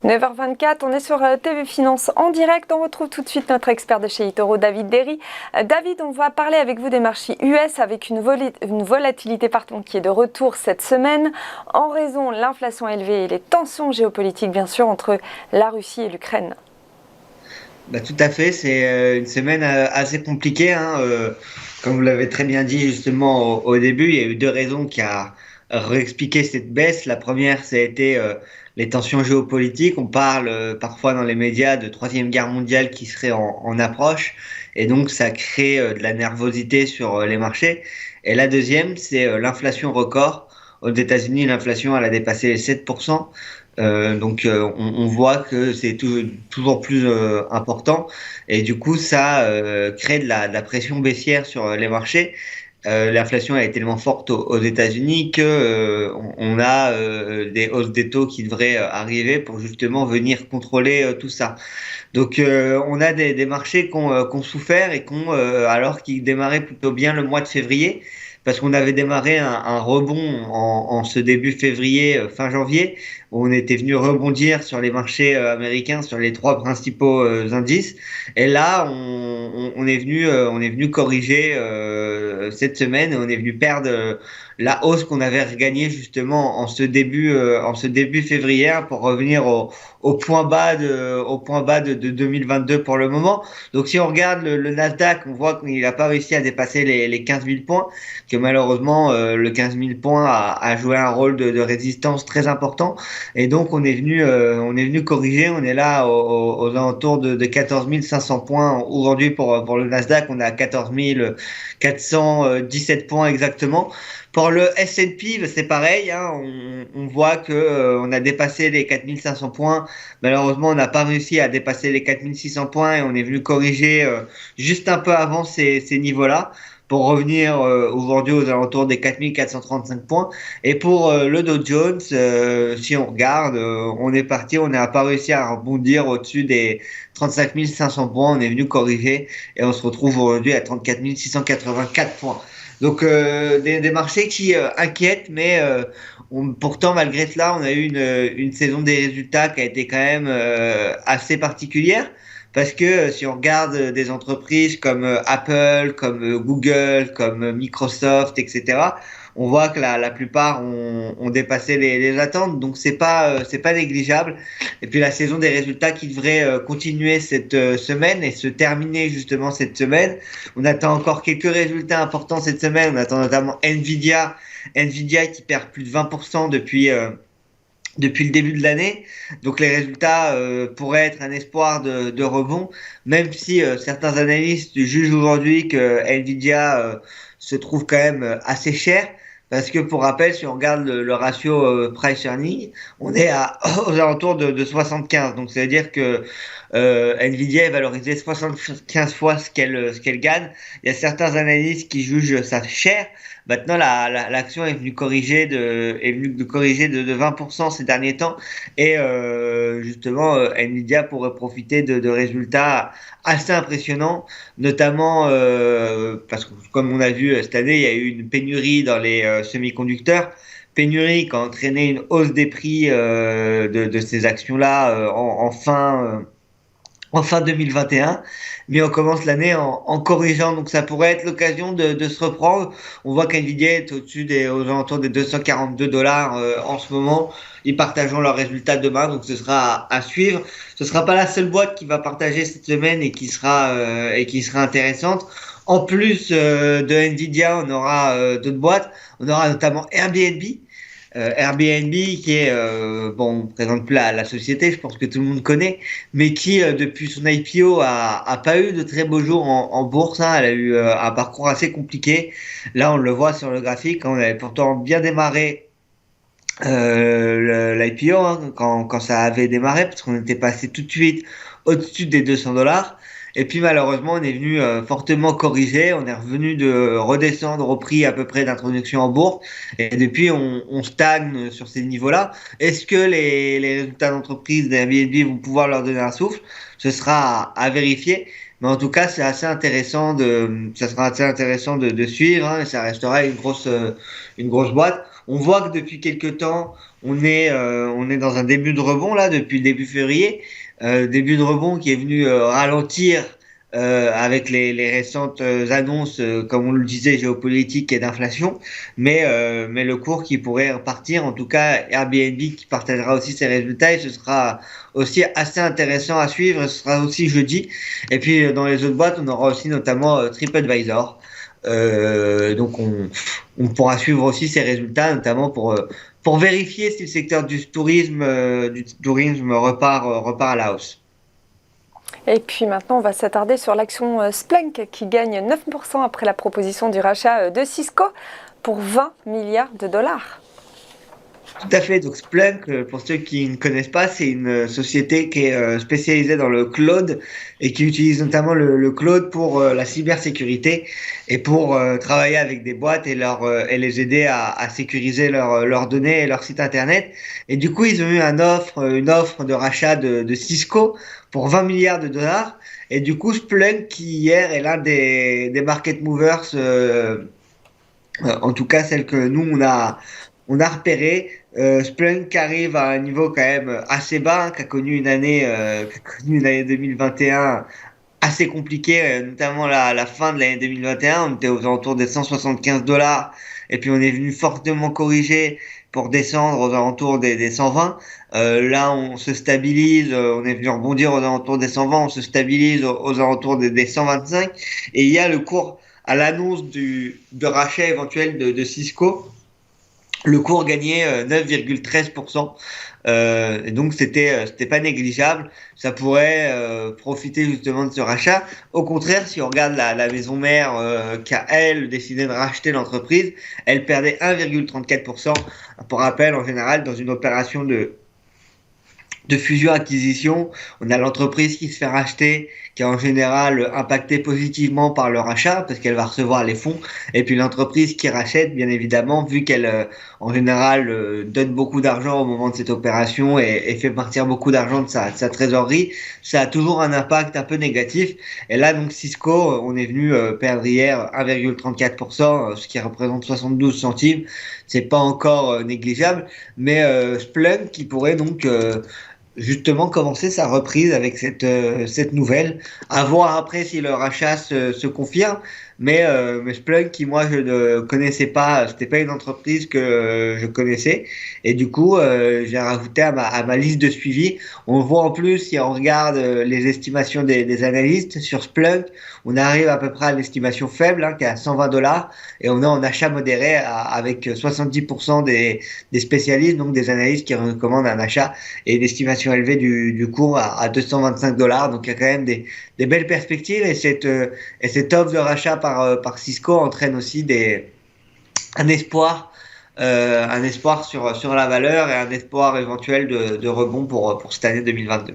9h24, on est sur TV Finance en direct. On retrouve tout de suite notre expert de chez eToro, David Derry. David, on va parler avec vous des marchés US avec une volatilité qui est de retour cette semaine en raison de l'inflation élevée et les tensions géopolitiques, bien sûr, entre la Russie et l'Ukraine. Tout à fait, c'est une semaine assez compliquée, hein. Comme vous l'avez très bien dit justement au début, il y a eu deux raisons qui a réexpliqué cette baisse. La première, ça a été les tensions géopolitiques. On parle parfois dans les médias de Troisième Guerre mondiale qui serait en approche, et donc ça crée de la nervosité sur les marchés. Et la deuxième, c'est l'inflation record. Aux États-Unis, l'inflation elle a dépassé les 7%. On voit que c'est toujours plus important, et du coup ça crée de la pression baissière sur les marchés. L'inflation est tellement forte aux États-Unis que on a des hausses des taux qui devraient arriver pour justement venir contrôler tout ça. On a des marchés qui ont souffert et alors qu'ils démarraient plutôt bien le mois de février, parce qu'on avait démarré un rebond en ce début février, fin janvier, où on était venu rebondir sur les marchés américains, sur les trois principaux indices. Et là, on est venu corriger cette semaine, et on est venu perdre la hausse qu'on avait regagnée justement en ce début février, pour revenir au point bas de 2022 pour le moment. Donc si on regarde le Nasdaq, on voit qu'il n'a pas réussi à dépasser les 15 000 points, que malheureusement le 15 000 points a joué un rôle de résistance très important. Et donc on est venu corriger, on est là aux alentours de 14 500 points aujourd'hui pour le Nasdaq. On est à 14 417 points exactement. Pour le S&P, c'est pareil, hein, on voit que on a dépassé les 4500 points. Malheureusement, on n'a pas réussi à dépasser les 4600 points, et on est venu corriger juste un peu avant ces niveaux-là, pour revenir aujourd'hui aux alentours des 4435 points. Et pour le Dow Jones, si on regarde, on n'a pas réussi à rebondir au-dessus des 35 500 points. On est venu corriger, et on se retrouve aujourd'hui à 34 684 points. Des marchés qui inquiètent, mais pourtant malgré cela, on a eu une saison des résultats qui a été quand même assez particulière, parce que si on regarde des entreprises comme Apple, comme Google, comme Microsoft, etc., on voit que la plupart ont dépassé les attentes, donc c'est pas négligeable. Et puis la saison des résultats qui devrait continuer cette semaine et se terminer justement cette semaine. On attend encore quelques résultats importants cette semaine. On attend notamment Nvidia qui perd plus de 20% depuis le début de l'année. Donc les résultats pourraient être un espoir de rebond, même si certains analystes jugent aujourd'hui que Nvidia se trouve quand même assez cher. Parce que pour rappel, si on regarde le ratio price earning, on est aux alentours de 75. Donc ça veut dire que Nvidia est valorisée 75 fois ce qu'elle gagne. Il y a certains analystes qui jugent ça cher. Maintenant, l'action est venue de corriger de 20% ces derniers temps, et justement, Nvidia pourrait profiter de résultats assez impressionnants, notamment parce que, comme on a vu cette année, il y a eu une pénurie dans les semi-conducteurs. Pénurie qui a entraîné une hausse des prix de ces actions-là en fin 2021, mais on commence l'année en corrigeant, donc ça pourrait être l'occasion de se reprendre. On voit qu'Nvidia est aux alentours des 242 dollars en ce moment. Ils partageront leurs résultats demain, donc ce sera à suivre. Ce sera pas la seule boîte qui va partager cette semaine et qui sera intéressante. En plus de Nvidia, on aura d'autres boîtes. On aura notamment Airbnb. Airbnb qui est, bon, on ne présente plus la société, je pense que tout le monde connaît, mais qui, depuis son IPO, a pas eu de très beaux jours en bourse, hein. Elle a eu un parcours assez compliqué. Là, on le voit sur le graphique, hein. On avait pourtant bien démarré l'IPO, hein, quand ça avait démarré, parce qu'on était passé tout de suite au-dessus des 200 dollars. Et puis malheureusement, on est venu fortement corriger, on est revenu de redescendre au prix à peu près d'introduction en bourse, et depuis on stagne sur ces niveaux-là. Est-ce que les résultats d'entreprise d'Airbnb vont pouvoir leur donner un souffle? Ce sera à vérifier. Mais en tout cas, ça sera assez intéressant de suivre, hein, et ça restera une grosse boîte. On voit que depuis quelques temps, on est dans un début de rebond là, depuis le début février, début de rebond qui est venu ralentir avec les récentes annonces, comme on le disait, géopolitiques et d'inflation, mais le cours qui pourrait repartir, en tout cas Airbnb qui partagera aussi ses résultats et ce sera aussi assez intéressant à suivre, ce sera aussi jeudi. Et puis dans les autres boîtes, on aura aussi notamment TripAdvisor. Donc on pourra suivre aussi ces résultats, notamment pour vérifier si le secteur du tourisme repart à la hausse. Et puis maintenant, on va s'attarder sur l'action Splunk qui gagne 9% après la proposition du rachat de Cisco pour 20 milliards de dollars. Tout à fait. Donc Splunk, pour ceux qui ne connaissent pas, c'est une société qui est spécialisée dans le cloud et qui utilise notamment le cloud pour la cybersécurité et pour travailler avec des boîtes et les aider à sécuriser leurs données et leur site internet. Et du coup, ils ont eu une offre de rachat de Cisco pour 20 milliards de dollars. Et du coup, Splunk, qui hier est l'un des market movers, en tout cas celle que nous on a repéré. Splunk arrive à un niveau quand même assez bas, hein, qui a connu une année 2021 assez compliquée, notamment la fin de l'année 2021. On était aux alentours des 175 dollars et puis on est venu fortement corriger pour descendre aux alentours des 120. Là, on se stabilise, on est venu rebondir aux alentours des 120, on se stabilise aux alentours des 125. Et il y a le cours à l'annonce de rachat éventuel de Cisco. Le cours gagnait 9,13%. Et donc c'était pas négligeable. Ça pourrait profiter justement de ce rachat. Au contraire, si on regarde la maison mère qui a elle décidé de racheter l'entreprise, elle perdait 1,34%. Pour rappel, en général, dans une opération de fusion-acquisition, on a l'entreprise qui se fait racheter, qui est en général impactée positivement par le rachat, parce qu'elle va recevoir les fonds, et puis l'entreprise qui rachète, bien évidemment, vu qu'elle, en général, donne beaucoup d'argent au moment de cette opération et fait partir beaucoup d'argent de sa trésorerie, ça a toujours un impact un peu négatif. Et là, donc, Cisco, on est venu perdre hier 1,34%, ce qui représente 72 centimes. C'est pas encore négligeable, mais Splunk qui pourrait donc justement commencer sa reprise avec cette nouvelle. À voir après si le rachat se confirme. Mais Splunk, qui moi je ne connaissais pas, c'était pas une entreprise que je connaissais. Et du coup, j'ai rajouté à ma liste de suivi. On voit en plus, si on regarde les estimations des analystes sur Splunk, on arrive à peu près à l'estimation faible, hein, qui est à 120 dollars. Et on est en achat modéré avec 70% des spécialistes, donc des analystes qui recommandent un achat et une estimation élevée du cours à 225 dollars. Donc il y a quand même des belles perspectives et cette offre de rachat par Cisco entraîne aussi un espoir sur la valeur et un espoir éventuel de rebond pour cette année 2022.